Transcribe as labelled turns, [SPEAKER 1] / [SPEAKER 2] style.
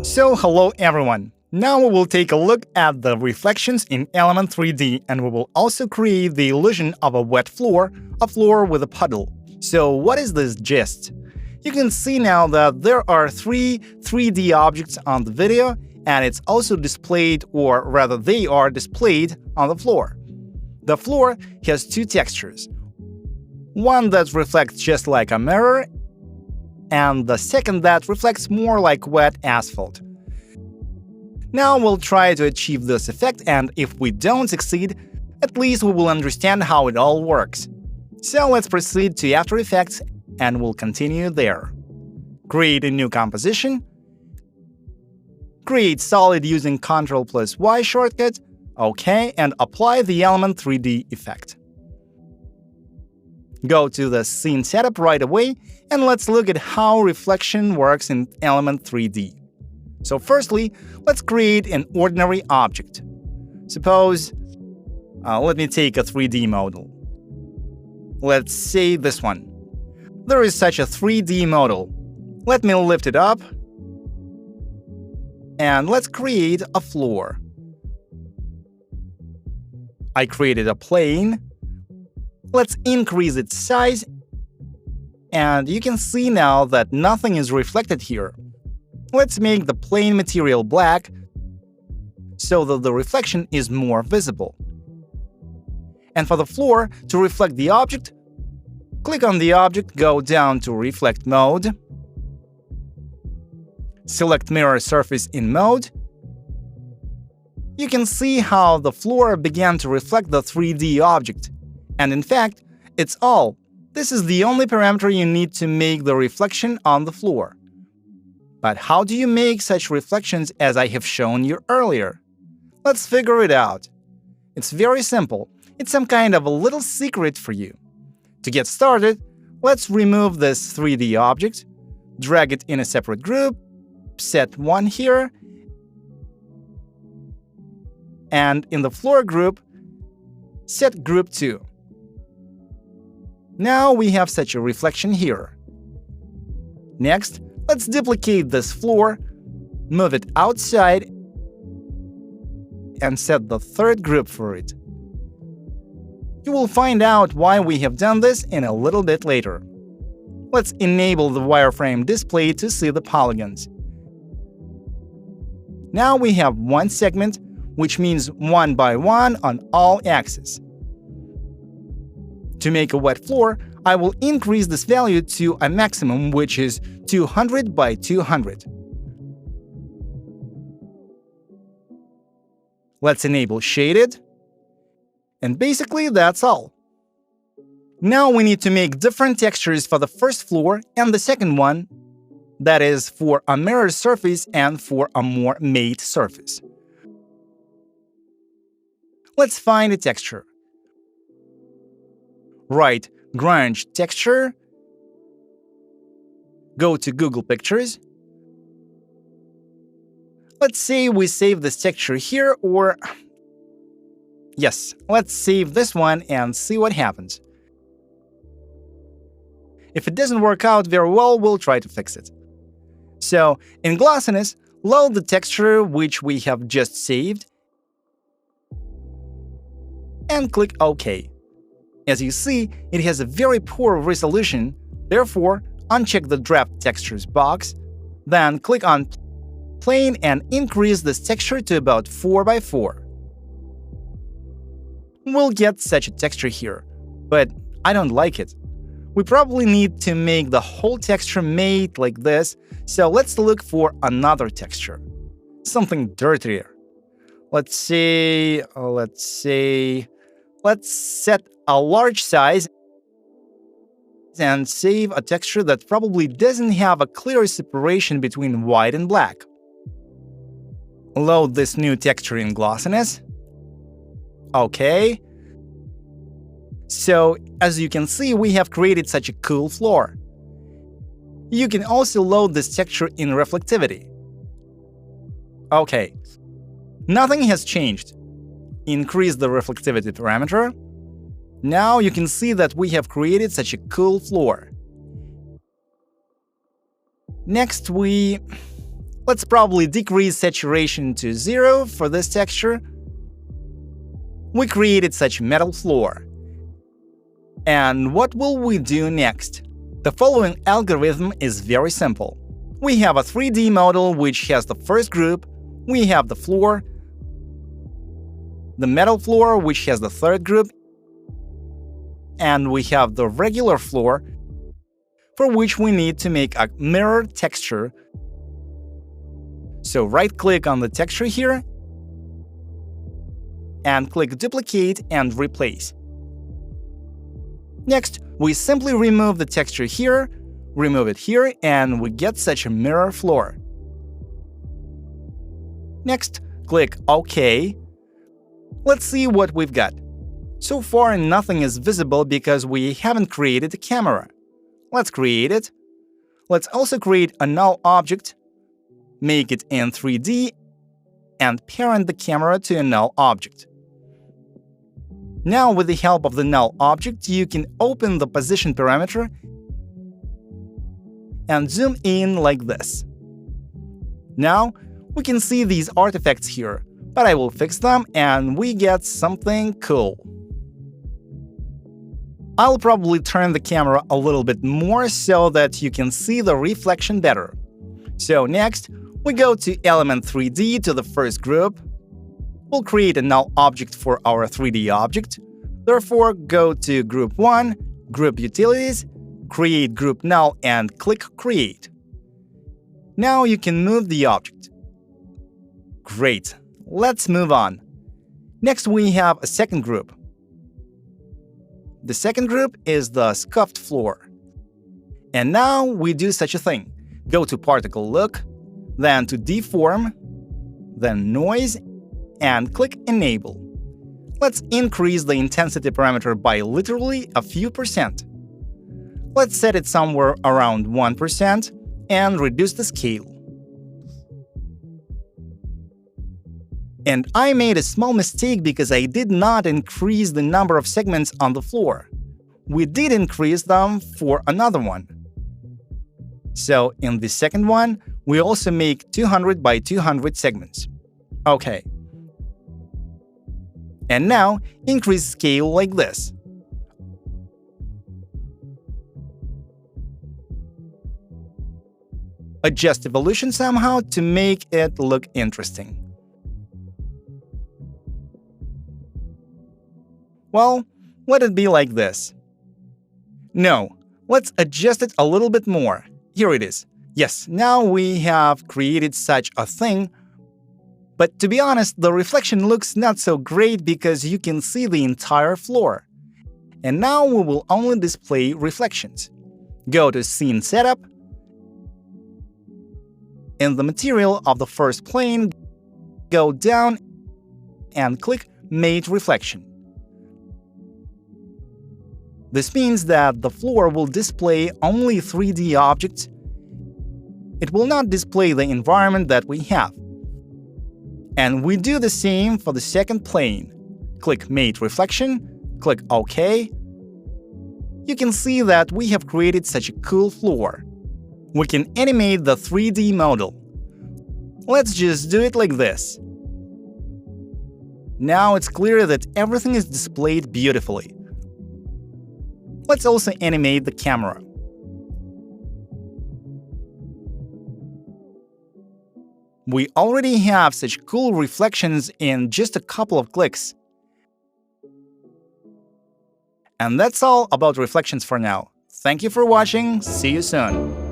[SPEAKER 1] So hello everyone! Now we will take a look at the reflections in Element 3D, and we will also create the illusion of a wet floor, a floor with a puddle. So what is this gist? You can see now that there are three 3D objects on the video, and it's also displayed, or rather they are displayed on the floor. The floor has two textures. One that reflects just like a mirror, and the second that reflects more like wet asphalt. Now we'll try to achieve this effect, and if we don't succeed, at least we will understand how it all works. So let's proceed to After Effects, and we'll continue there. Create a new composition. Create solid using Ctrl+Y shortcut. OK, and apply the Element 3D effect. Go to the scene setup right away, and let's look at how reflection works in Element 3D. So firstly, let's create an ordinary object. Suppose, let me take a 3D model. Let's say this one. There is such a 3D model. Let me lift it up, and let's create a floor. I created a plane. Let's increase its size, and you can see now that nothing is reflected here. Let's make the plane material black so that the reflection is more visible. And for the floor to reflect the object, click on the object, go down to Reflect Mode, select Mirror Surface in Mode. You can see how the floor began to reflect the 3D object. And in fact, it's all. This is the only parameter you need to make the reflection on the floor. But how do you make such reflections as I have shown you earlier? Let's figure it out. It's very simple. It's some kind of a little secret for you. To get started, let's remove this 3D object, drag it in a separate group, set 1 here, and in the floor group, set group 2. Now we have such a reflection here. Next, let's duplicate this floor, move it outside, and set the third group for it. You will find out why we have done this in a little bit later. Let's enable the wireframe display to see the polygons. Now we have one segment, which means 1 by 1 on all axes. To make a wet floor, I will increase this value to a maximum, which is 200 by 200. Let's enable Shaded. And basically that's all. Now we need to make different textures for the first floor and the second one, that is for a mirror surface and for a more matte surface. Let's find a texture. Write Grunge texture. Go to Google Pictures. Let's say we save this texture here, or yes, let's save this one and see what happens. If it doesn't work out very well, we'll try to fix it. So, in Glossiness, load the texture which we have just saved and click OK. As you see, it has a very poor resolution, therefore uncheck the Draft Textures box, then click on Plane and increase this texture to about 4 by 4. We'll get such a texture here, but I don't like it. We probably need to make the whole texture matte like this, so let's look for another texture. Something dirtier. Let's set a large size and save a texture that probably doesn't have a clear separation between white and black. Load this new texture in Glossiness. OK. So, as you can see, we have created such a cool floor. You can also load this texture in Reflectivity. OK. Nothing has changed. Increase the reflectivity parameter. Now you can see that we have created such a cool floor. Next, let's probably decrease saturation to 0 for this texture. We created such metal floor. And what will we do next? The following algorithm is very simple. We have a 3D model which has the first group, we have the floor, the metal floor which has the third group, and we have the regular floor for which we need to make a mirror texture. So right-click on the texture here and click Duplicate and Replace. Next, we simply remove the texture here, remove it here, and we get such a mirror floor. Next, click OK. Let's see what we've got. So far, nothing is visible because we haven't created a camera. Let's create it. Let's also create a null object, make it in 3D, and parent the camera to a null object. Now, with the help of the null object, you can open the position parameter and zoom in like this. Now, we can see these artifacts here, but I will fix them and we get something cool. I'll probably turn the camera a little bit more so that you can see the reflection better. So next, we go to Element 3D to the first group. We'll create a null object for our 3D object. Therefore, go to Group 1, Group Utilities, create Group Null and click Create. Now you can move the object. Great, let's move on. Next we have a second group. The second group is the scuffed floor. And now we do such a thing. Go to Particle Look, then to Deform, then Noise, and click Enable. Let's increase the intensity parameter by literally a few %. Let's set it somewhere around 1% and reduce the scale. And I made a small mistake because I did not increase the number of segments on the floor. We did increase them for another one. So in the second one, we also make 200 by 200 segments. Okay. And now, increase scale like this. Adjust evolution somehow to make it look interesting. Well, let it be like this. No, let's adjust it a little bit more. Here it is. Yes, now we have created such a thing. But to be honest, the reflection looks not so great because you can see the entire floor. And now we will only display reflections. Go to Scene Setup. In the material of the first plane, go down and click Mate Reflection. This means that the floor will display only 3D objects. It will not display the environment that we have. And we do the same for the second plane. Click Mate Reflection, click OK. You can see that we have created such a cool floor. We can animate the 3D model. Let's just do it like this. Now it's clear that everything is displayed beautifully. Let's also animate the camera. We already have such cool reflections in just a couple of clicks. And that's all about reflections for now. Thank you for watching, see you soon!